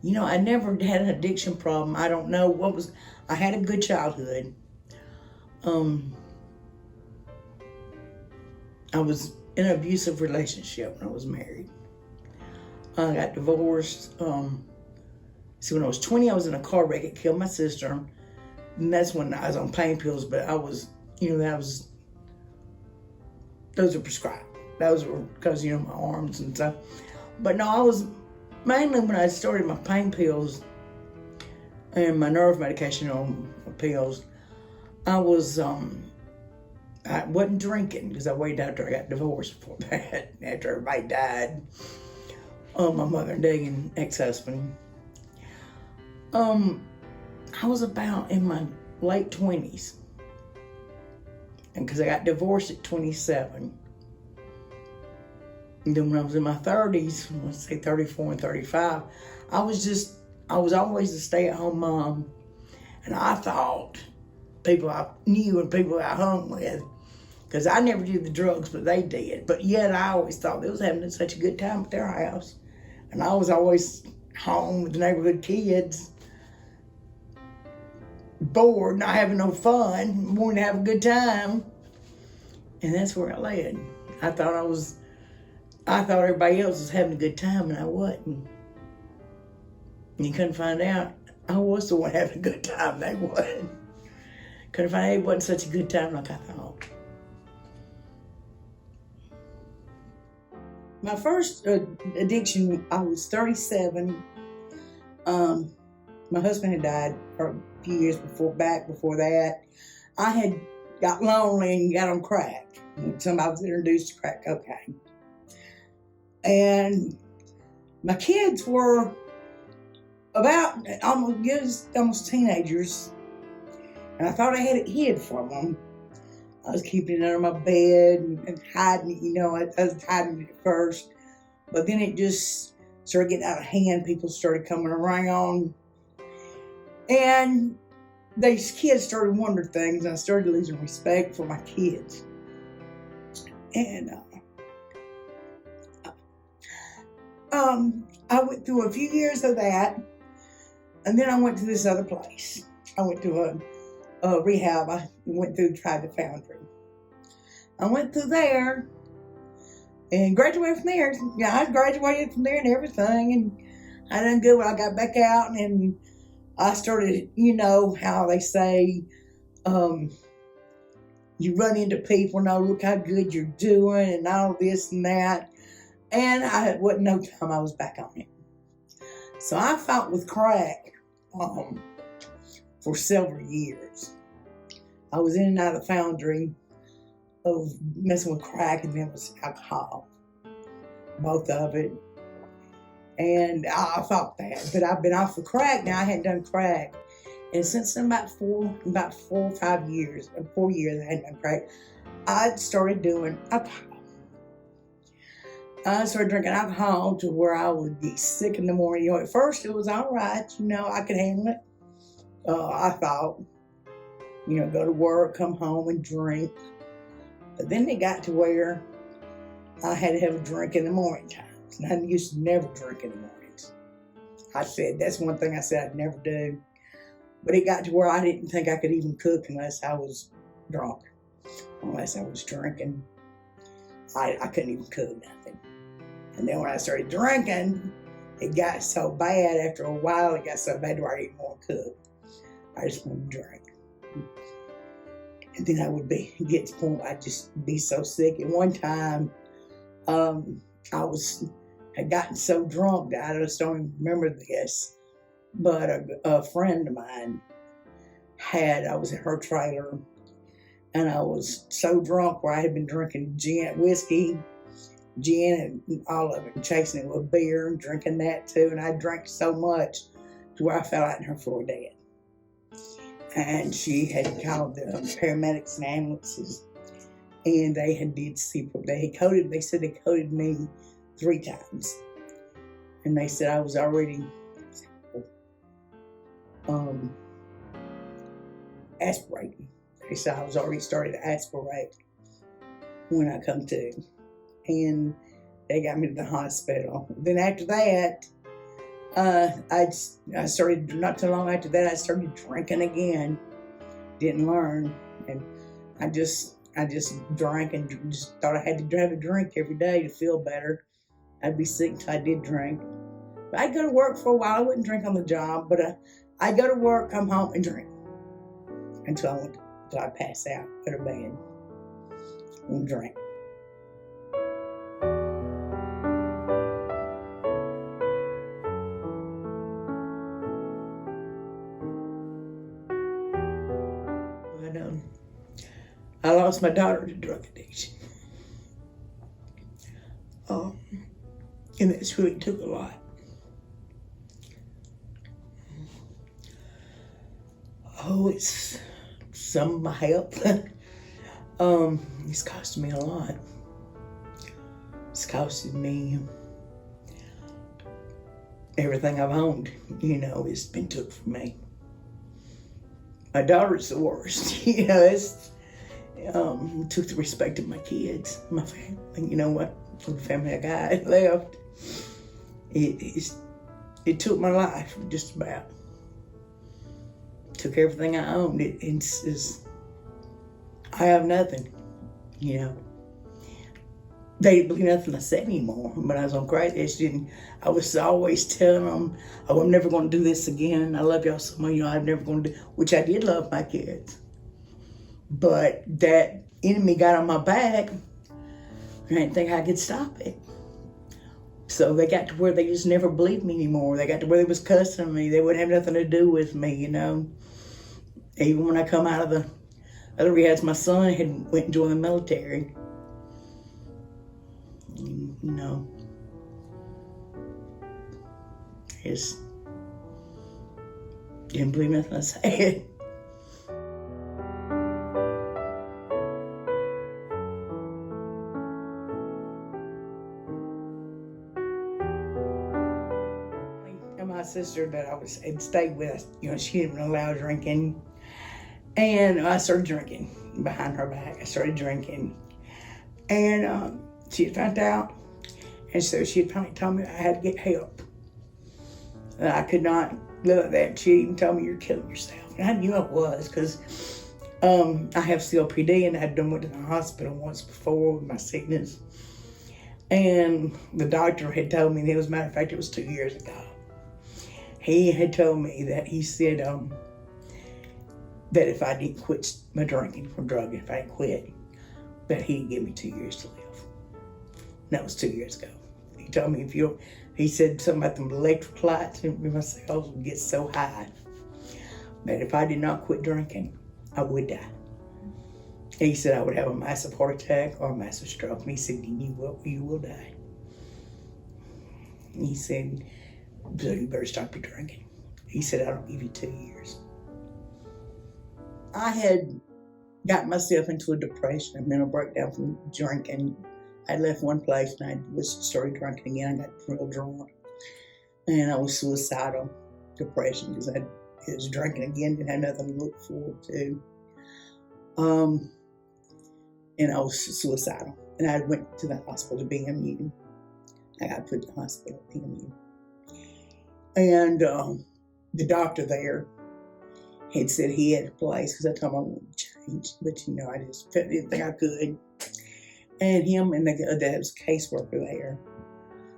I never had an addiction problem. I don't know I had a good childhood. I was in an abusive relationship when I was married. I got divorced. So when I was 20, I was in a car wreck. It killed my sister. And that's when I was on pain pills, but those were prescribed. Those were because, my arms and stuff. But no, I was, mainly when I started my pain pills and my nerve medication on pills, I wasn't drinking because I waited after I got divorced before that, after everybody died. My mother and dad and ex-husband. I was about in my late 20s. And because I got divorced at 27. And then when I was in my 30s, let's say 34 and 35, I was always a stay-at-home mom. And I thought people I knew and people I hung with, because I never did the drugs, but they did. But yet I always thought they was having such a good time at their house. And I was always home with the neighborhood kids, bored, not having no fun, wanting to have a good time. And that's where it led. I thought everybody else was having a good time, and I wasn't. And you couldn't find out I was the one having a good time. They wasn't. Couldn't find out it wasn't such a good time like I thought. My first addiction, I was 37. My husband had died a few years before that. I had got lonely and got on crack. Somebody was introduced to crack cocaine. And my kids were about almost teenagers. And I thought I had it hid from them. I was keeping it under my bed and hiding it, I was hiding it at first. But then it just started getting out of hand. People started coming around. And these kids started wondering things, and I started losing respect for my kids. And I went through a few years of that, and then I went to this other place. I went to a rehab. I tried the Foundry. I went through there and graduated from there. I graduated from there and everything, and I done good when I got back out, and I started, how they say, you run into people, look how good you're doing, and all this and that. And I wasn't no time I was back on it. So I fought with crack for several years. I was in and out of the Foundry of messing with crack, and then with alcohol, both of it. And I fought that, but I've been off the crack now. I hadn't done crack, and since about 4 or 5 years, 4 years I hadn't done crack, I started doing alcohol. I started drinking alcohol to where I would be sick in the morning. At first it was all right, I could handle it. I thought, go to work, come home and drink. But then it got to where I had to have a drink in the morning times. And I used to never drink in the mornings. That's one thing I said I'd never do. But it got to where I didn't think I could even cook unless I was drunk, unless I was drinking. I couldn't even cook nothing. And then when I started drinking, it got so bad. After a while, it got so bad where I didn't want to cook. I just wanted to drink. And then I would get to the point where I'd just be so sick. At one time, I had gotten so drunk that I just don't even remember this. But a friend of mine I was in her trailer, and I was so drunk where I had been drinking whiskey, gin, and all of it, and chasing it with beer and drinking that too. And I drank so much to where I fell out in her floor dead. And she had called the paramedics and ambulances, and they said they coded me 3 times. And they said I was already aspirating. They said I was already started to aspirate when I come to. And they got me to the hospital. Then after that, I started, not too long after that, I started drinking again. Didn't learn. And I just drank and just thought I had to have a drink every day to feel better. I'd be sick until I did drink. But I'd go to work for a while. I wouldn't drink on the job, but I'd go to work, come home, and drink until I'd pass out, go to bed, and drink. But I lost my daughter to drug addiction. And that's really took a lot. Oh, it's some of my help. It's costing me a lot. It's costing me everything I've owned, it's been took from me. My daughter's the worst, it's took the respect of my kids, my family. And you know what? For the family I got left, it took my life, just about. Took everything I owned. I have nothing, They didn't believe nothing I said anymore. When I was on crack, I was always telling them, oh, I'm never going to do this again. I love y'all so much, I'm never going to do, which I did love my kids. But that enemy got on my back, I didn't think I could stop it. So they got to where they just never believed me anymore. They got to where they was cussing me. They wouldn't have nothing to do with me, Even when I come out of the other rehabs, my son had went and joined the military. Just didn't believe nothing I said. And my sister that had stayed with, she didn't allow drinking. And I started drinking behind her back. I started drinking. And she had found out. And so she had finally told me I had to get help. That I could not live like that. She even told me, you're killing yourself. And I knew I was, because I have COPD, and I had done went to the hospital once before with my sickness. And the doctor had told me, as a matter of fact, it was 2 years ago. He had told me that he said that if I didn't quit my drinking from drug, if I didn't quit, that he'd give me 2 years to live. And that was 2 years ago. He told me he said something about them electric lights in my cells would get so high that if I did not quit drinking, I would die. He said I would have a massive heart attack or a massive stroke. And he said, you will die. And he said, so you better stop your drinking. He said, I don't give you 2 years. I had got myself into a depression, a mental breakdown from drinking. I left one place and I started drinking again. I got real drunk. And I was suicidal, depression, because I was drinking again, didn't have nothing to look forward to. And I was suicidal. And I went to the hospital to BMU. I got put in the hospital at BMU. And the doctor there had said he had a place, because I told him I wanted to change. But I just didn't think I could. And him and there was a caseworker there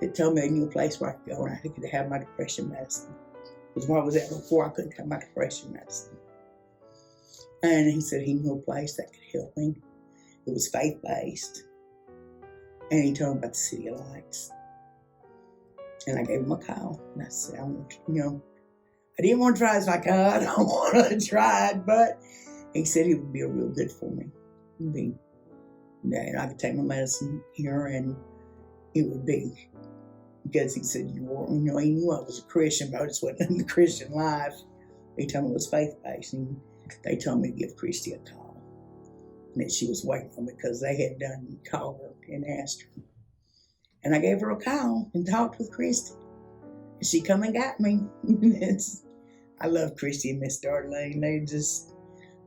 that told me they knew a place where I could go and I could have my depression medicine. Because when I was there before, I couldn't have my depression medicine. And he said he knew a place that could help me. It was faith-based. And he told me about the City of Lights. And I gave him a call. And I said, I didn't want to try. It's like, I don't want to try it. But he said it would be real good for me. And I could take my medicine here, and it would be, because he said he knew I was a Christian, but I just wasn't in the Christian life. He told me it was faith-based, and they told me to give Christy a call, and that she was waiting on me because they had called her and asked her. And I gave her a call and talked with Christy, and she come and got me. I love Christy and Miss Darlene.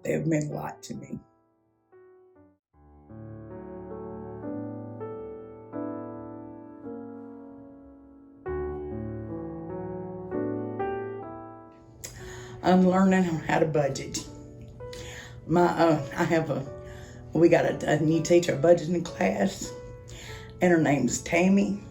They've meant a lot to me. I'm learning how to budget. We got a new teacher, a budgeting class, and her name's Tammy.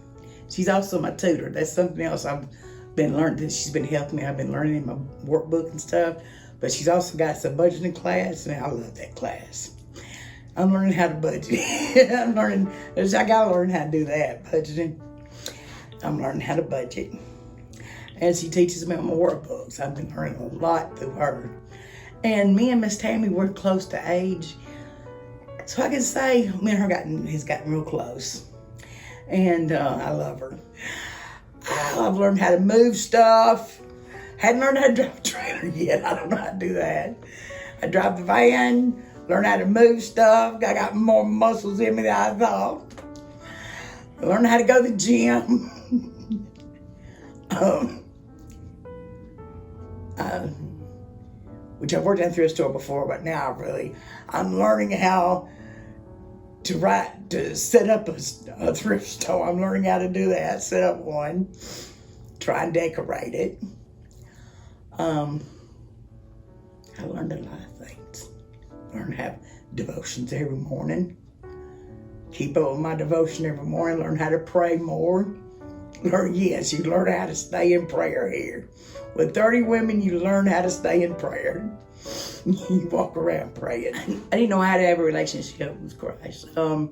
She's also my tutor. That's something else I've been learning. She's been helping me. I've been learning in my workbook and stuff. But she's also got some budgeting class, and I love that class. I'm learning how to budget. I gotta learn how to do that, budgeting. I'm learning how to budget. And she teaches me on my workbooks. I've been learning a lot through her. And me and Miss Tammy, we're close to age. So I can say me and her has gotten real close. And I love her. I've learned how to move stuff. Hadn't learned how to drive a trailer yet. I don't know how to do that. I drive the van, learned how to move stuff. I got more muscles in me than I thought. I learned how to go to the gym. Which I've worked in a thrift store before, but now I'm learning how to set up a thrift store. I'm learning how to do that, set up one, try and decorate it. I learned a lot of things. Learned to have devotions every morning. Keep up with my devotion every morning. Learn how to pray more. You learn how to stay in prayer here. With 30 women, you learn how to stay in prayer. You walk around praying. I didn't know how to have a relationship with Christ. I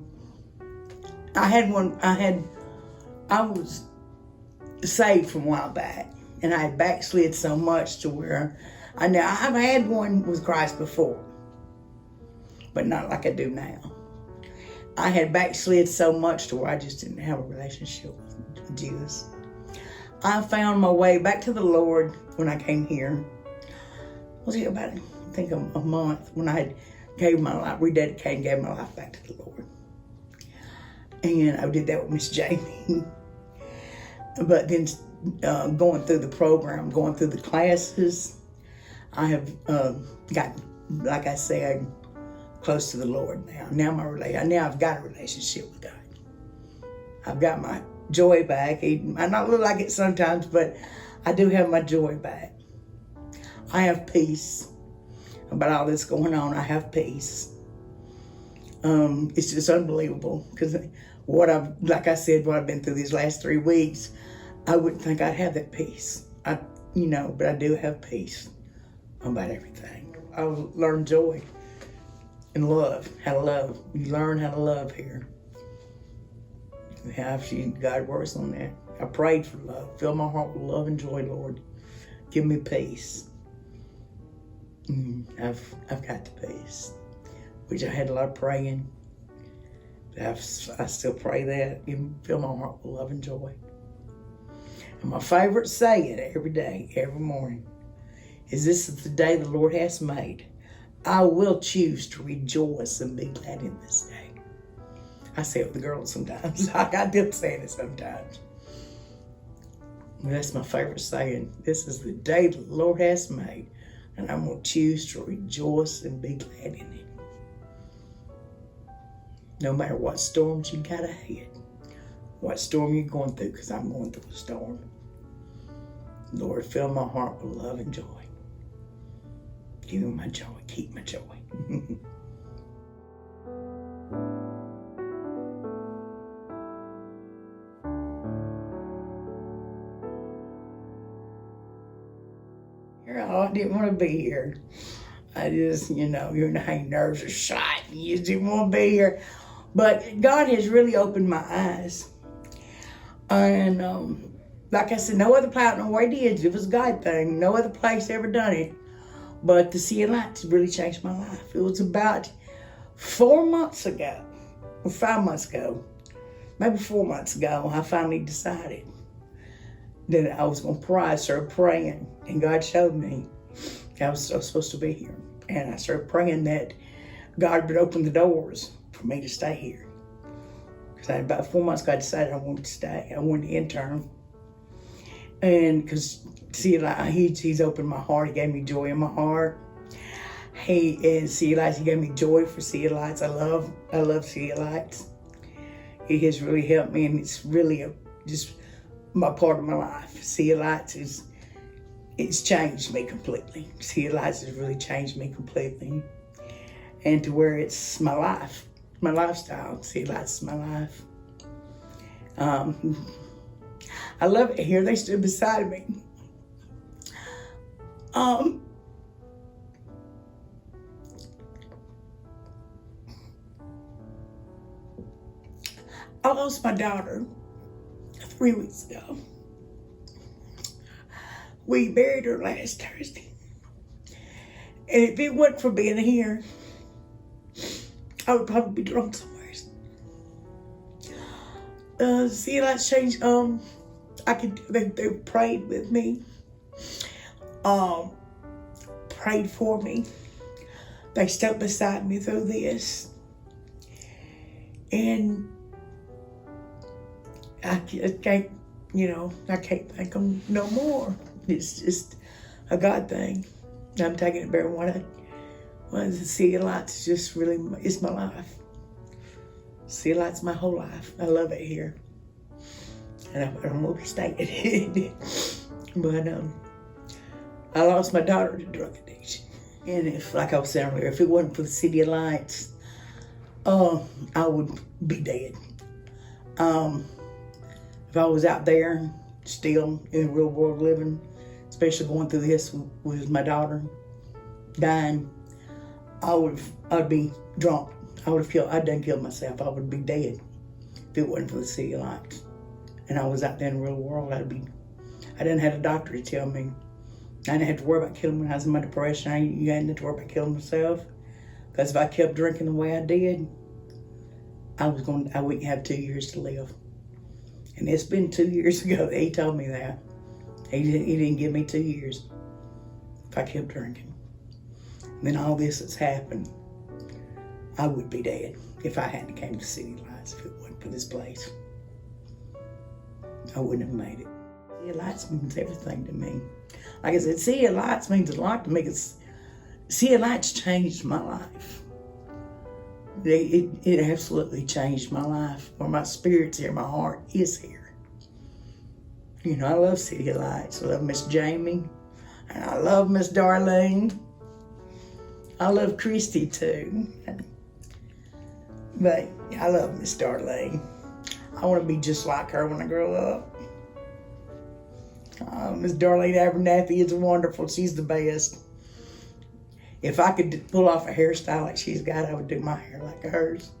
was saved from a while back, and I had backslid so much to where I've had one with Christ before, but not like I do now. I had backslid so much to where I just didn't have a relationship with Jesus. I found my way back to the Lord when I came here. Was it about, I think, a month when I gave my life, rededicated and gave my life back to the Lord. And I did that with Miss Jamie. But then going through the program, going through the classes, I have gotten, like I said, close to the Lord now. Now I've got a relationship with God. I've got my joy back. I not look like it sometimes, but I do have my joy back. I have peace about all this going on. I have peace. It's just unbelievable because what I've been through these last 3 weeks, I wouldn't think I'd have that peace. But I do have peace about everything. I've learned joy and love, how to love. You learn how to love here. God works on that. I prayed for love. Fill my heart with love and joy, Lord. Give me peace. I've got the peace, which I had a lot of praying. I still pray that. Fill my heart with love and joy. And my favorite saying every day, every morning, is this is the day the Lord has made. I will choose to rejoice and be glad in this day. I say it with the girls sometimes. I got them saying it sometimes. That's my favorite saying. This is the day the Lord has made, and I'm going to choose to rejoice and be glad in it. No matter what storms you got ahead, what storm you're going through, because I'm going through a storm. Lord, fill my heart with love and joy. Give me my joy. Keep my joy. I didn't want to be here. I just, your nerves are shot and you just didn't want to be here. But God has really opened my eyes. And like I said, no other place, no way it was a God thing. No other place ever done it. But the Seeing Lights really changed my life. It was about 4 months ago, or 5 months ago, maybe 4 months ago, I finally decided that I was going to pray. I started praying, and God showed me I was supposed to be here. And I started praying that God would open the doors for me to stay here. Because about 4 months ago, I decided I wanted to stay. I wanted to intern. And because he's opened my heart. He gave me joy in my heart. He gave me joy for Seeing Lights. I love Seeing Lights. He has really helped me, and it's really just my part of my life. Seeing Lights it's changed me completely. City Lights has really changed me completely. And to where it's my life, my lifestyle. City Lights is my life. I love it here. They stood beside me. I lost my daughter 3 weeks ago. We buried her last Thursday. And if it wasn't for being here, I would probably be drunk somewhere. City Lights changed. They prayed with me. Prayed for me. They stuck beside me through this. And I can't thank them no more. It's just a God thing. I'm taking it better than what the City Lights is just really, it's my life. City Lights my whole life. I love it here. And I'm going to be staying. But I lost my daughter to drug addiction. And if, like I was saying earlier, if it wasn't for the City Lights, I would be dead. If I was out there still in the real world living, especially going through this with my daughter dying, I'd be drunk. I'd done killed myself. I would be dead if it wasn't for the City Lights. And I was out there in the real world, I didn't have a doctor to tell me. I didn't have to worry about killing when I was in my depression. I didn't have to worry about killing myself. Because if I kept drinking the way I did, I wouldn't have 2 years to live. And it's been 2 years ago that he told me that. He didn't give me 2 years if I kept drinking. And then all this has happened. I would be dead if I hadn't came to City Lights, if it wasn't for this place. I wouldn't have made it. City Lights means everything to me. Like I said, City Lights means a lot to me because City Lights changed my life. It absolutely changed my life. Where my spirit's here, my heart is here. You know, I love City Lights. I love Miss Jamie. And I love Miss Darlene. I love Christy too. But I love Miss Darlene. I want to be just like her when I grow up. Miss Darlene Abernathy is wonderful. She's the best. If I could pull off a hairstyle like she's got, I would do my hair like hers.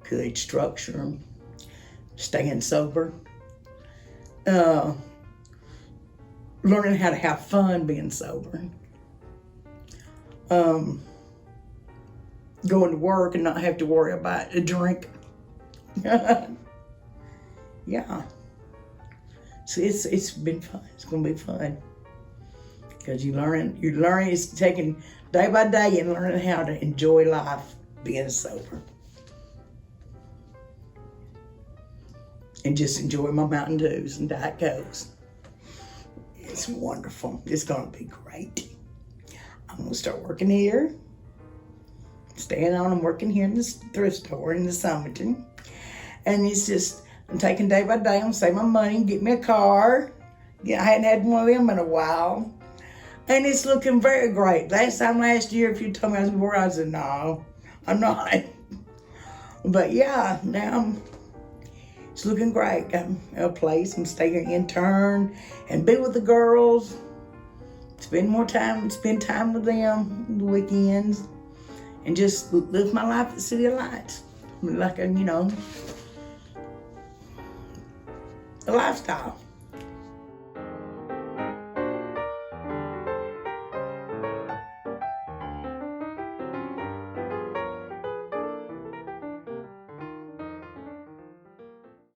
Good structure, staying sober, learning how to have fun being sober, going to work and not have to worry about a drink. Yeah. So it's been fun. It's gonna be fun. Because you're learning, it's taking day by day and learning how to enjoy life being sober. And just enjoy my Mountain Dews and Diet Cokes. It's wonderful. It's gonna be great. I'm gonna start working here. Staying on and working here in this thrift store in the Summerton. And it's just, I'm taking day by day. I'm gonna save my money, get me a car. Yeah, I hadn't had one of them in a while. And it's looking very great. Last year, if you told me I was bored, I said, no, I'm not. But yeah, now it's looking great. Got a place, I'm staying intern and be with the girls. Spend time with them the weekends. And just live my life at the City Lights. Like a lifestyle.